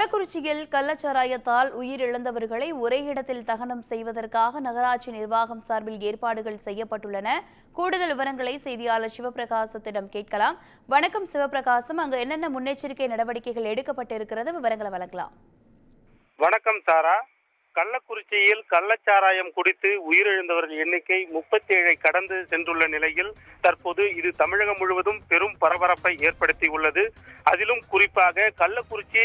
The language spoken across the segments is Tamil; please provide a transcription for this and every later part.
கள்ளக்குறிச்சியில் கள்ளச்சாராயத்தால் உயிரிழந்தவர்களை ஒரே இடத்தில் தகனம் செய்வதற்காக நகராட்சி நிர்வாகம் சார்பில் ஏற்பாடுகள் செய்யப்பட்டுள்ளன. கூடுதல் விவரங்களை செய்தியாளர் சிவபிரகாசத்திடம் கேட்கலாம். வணக்கம் சிவபிரகாசம், அங்கு என்னென்ன முன்னெச்சரிக்கை நடவடிக்கைகள் எடுக்கப்பட்டிருக்கிறது, விவரங்களை வழங்கலாம். வணக்கம் சாரா. கள்ளக்குறிச்சியில் கள்ளச்சாராயம் குடித்து உயிரிழந்தவர்கள் எண்ணிக்கை 37 கடந்து சென்றுள்ள நிலையில் தற்போது இது தமிழகம் முழுவதும் பெரும் பரபரப்பை ஏற்படுத்தியுள்ளது. அதிலும் குறிப்பாக கள்ளக்குறிச்சி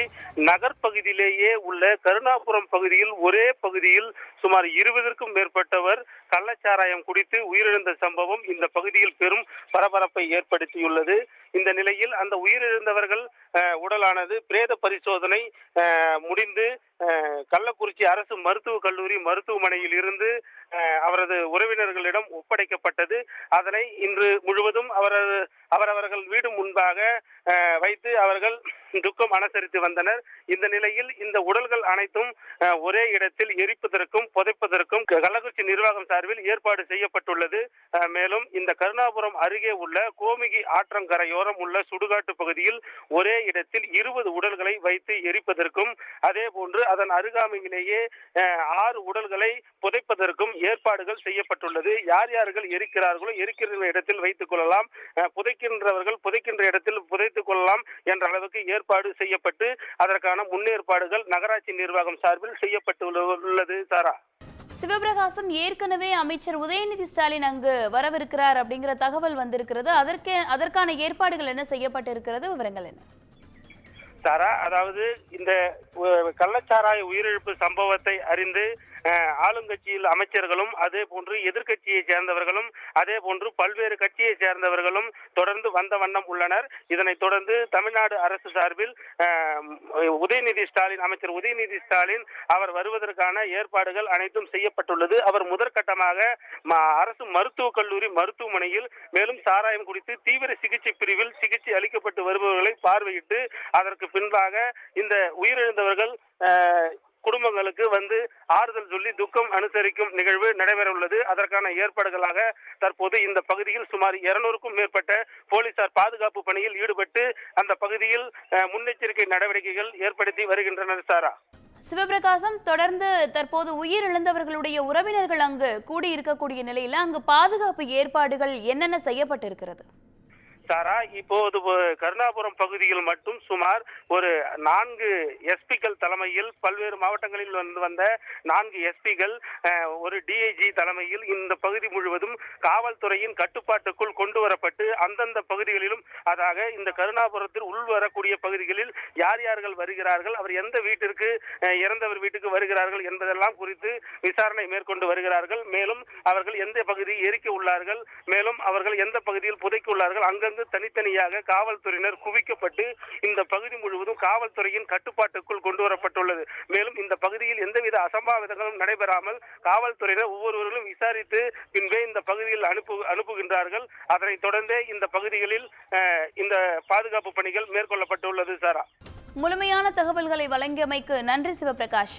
நகர்பகுதியிலேயே உள்ள கருணாபுரம் பகுதியில் ஒரே பகுதியில் சுமார் 20க்கும் மேற்பட்டவர் கள்ளச்சாராயம் குடித்து உயிரிழந்த சம்பவம் இந்த பகுதியில் பெரும் பரபரப்பை ஏற்படுத்தியுள்ளது. இந்த நிலையில் அந்த உயிரிழந்தவர்கள் உடலானது பிரேத பரிசோதனை முடிந்து கள்ளக்குறிச்சி அரசு மருத்துவக் கல்லூரி மருத்துவமனையில் இருந்து அவரது உறவினர்களிடம் ஒப்படைக்கப்பட்டது. அதனை இன்று முழுவதும் அவரவர்கள் வீடு முன்பாக வைத்து அவர்கள் துக்கம் அனுசரித்து வந்தனர். இந்த நிலையில் இந்த உடல்கள் அனைத்தும் ஒரே இடத்தில் எரிப்பதற்கும் புதைப்பதற்கும் கள்ளக்குறிச்சி நிர்வாகம் சார்பில் ஏற்பாடு செய்யப்பட்டுள்ளது. மேலும் இந்த கருணாபுரம் அருகே உள்ள கோமிகி ஆற்றங்கரையோரம் உள்ள சுடுகாட்டு பகுதியில் ஒரே இடத்தில் 20 உடல்களை வைத்து எரிப்பதற்கும் அதே போன்று அதன் அருகாமையிலேயே 6 உடல்களை புதைப்பதற்கும் ஏற்பாடுகள் செய்யப்பட்டுள்ளது. யார் யார்கள் எரிக்கிறார்களோ எரிக்கிற இடத்தில் வைத்துக் கொள்ளலாம், புதைக்கின்றவர்கள் புதைக்கின்ற இடத்தில் புதைத்துக் கொள்ளலாம் என்ற அளவுக்கு ஏற்பாடு செய்யப்பட்டு அதற்கான முன்னேற்பாடுகள் நகராட்சி நிர்வாகம் சார்பில் செய்யப்பட்டுள்ளது. சாரா, சிவபிரகாசம், ஏற்கனவே அமைச்சர் உதயநிதி ஸ்டாலின் அங்கு வரவிருக்கிறார் அப்படிங்கிற தகவல் வந்திருக்கிறது. அதற்கான ஏற்பாடுகள் என்ன செய்யப்பட்டிருக்கிறது, விவரங்கள் என்ன? சாரா, அதாவது இந்த கள்ளச்சாராய உயிரிழப்பு சம்பவத்தை அறிந்து ஆளுங்கட்சியில் அமைச்சர்களும் அதே போன்று எதிர்கட்சியை சேர்ந்தவர்களும் அதே போன்று பல்வேறு கட்சியை சேர்ந்தவர்களும் தொடர்ந்து வந்த வண்ணம் உள்ளனர். இதனைத் தொடர்ந்து தமிழ்நாடு அரசு சார்பில் அமைச்சர் உதயநிதி ஸ்டாலின் அவர் வருவதற்கான ஏற்பாடுகள் அனைத்தும் செய்யப்பட்டுள்ளது. அவர் முதற்கட்டமாக அரசு மருத்துவக் கல்லூரி மருத்துவமனையில் மேலும் சாராயம் குடித்து தீவிர சிகிச்சை பிரிவில் சிகிச்சை அளிக்கப்பட்டு வருபவர்களை பார்வையிட்டு அதற்கு பின்பாக இந்த உயிரிழந்தவர்கள் குடும்பங்களுக்கு வந்து ஆறுதல் சொல்லி துக்கம் அனுசரிக்கும் நிகழ்வு நடைபெற உள்ளது. அதற்கான ஏற்பாடுகளாக தற்போது இந்த பகுதியில் சுமார் 200க்கும் மேற்பட்ட போலீசார் பாதுகாப்பு பணியில் ஈடுபட்டு அந்த பகுதியில் முன்னெச்சரிக்கை நடவடிக்கைகள் ஏற்படுத்தி வருகின்றனர். சாரா, சிவபிரகாசம், தொடர்ந்து தற்போது உயிரிழந்தவர்களுடைய உறவினர்கள் அங்கு கூடியிருக்கக்கூடிய நிலையில அங்கு பாதுகாப்பு ஏற்பாடுகள் என்னென்ன செய்யப்பட்டிருக்கிறது? சாரா, இப்போது கருணாபுரம் பகுதியில் மட்டும் சுமார் ஒரு 4 எஸ்பிக்கள் தலைமையில் பல்வேறு மாவட்டங்களில் வந்த 4 எஸ்பிகள் ஒரு டிஐஜி தலைமையில் இந்த பகுதி முழுவதும் காவல்துறையின் கட்டுப்பாட்டுக்குள் கொண்டு வரப்பட்டு அந்தந்த பகுதிகளிலும் அதாக இந்த கருணாபுரத்தில் உள்வரக்கூடிய பகுதிகளில் யார் யார்கள் வருகிறார்கள், அவர் எந்த வீட்டிற்கு இறந்தவர் வீட்டுக்கு வருகிறார்கள் என்பதெல்லாம் குறித்து விசாரணை மேற்கொண்டு வருகிறார்கள். மேலும் அவர்கள் எந்த பகுதியை எரிக்க உள்ளார்கள், மேலும் அவர்கள் எந்த பகுதியில் புதைக்க உள்ளார்கள், அங்கங்கு தனித்தனியாக காவல்துறையினர் குவிக்கப்பட்டு இந்த பகுதி முழுவதும் காவல்துறையின் கட்டுப்பாட்டுக்குள் கொண்டு வரப்பட்டுள்ளது. மேலும் இந்த பகுதியில் எந்தவித அசம்பாவிதங்களும் நடைபெறாமல் காவல்துறையினர் ஒவ்வொருவர்களும் விசாரித்து பின்பே இந்த பகுதியில் அனுப்புகின்றார்கள். அதனைத் தொடர்ந்தே இந்த பகுதிகளில் இந்த பாதுகாப்பு பணிகள் மேற்கொள்ளப்பட்டுள்ளது. சாரா, முழுமையான தகவல்களை வழங்கியமைக்கு நன்றி சிவபிரகாஷ்.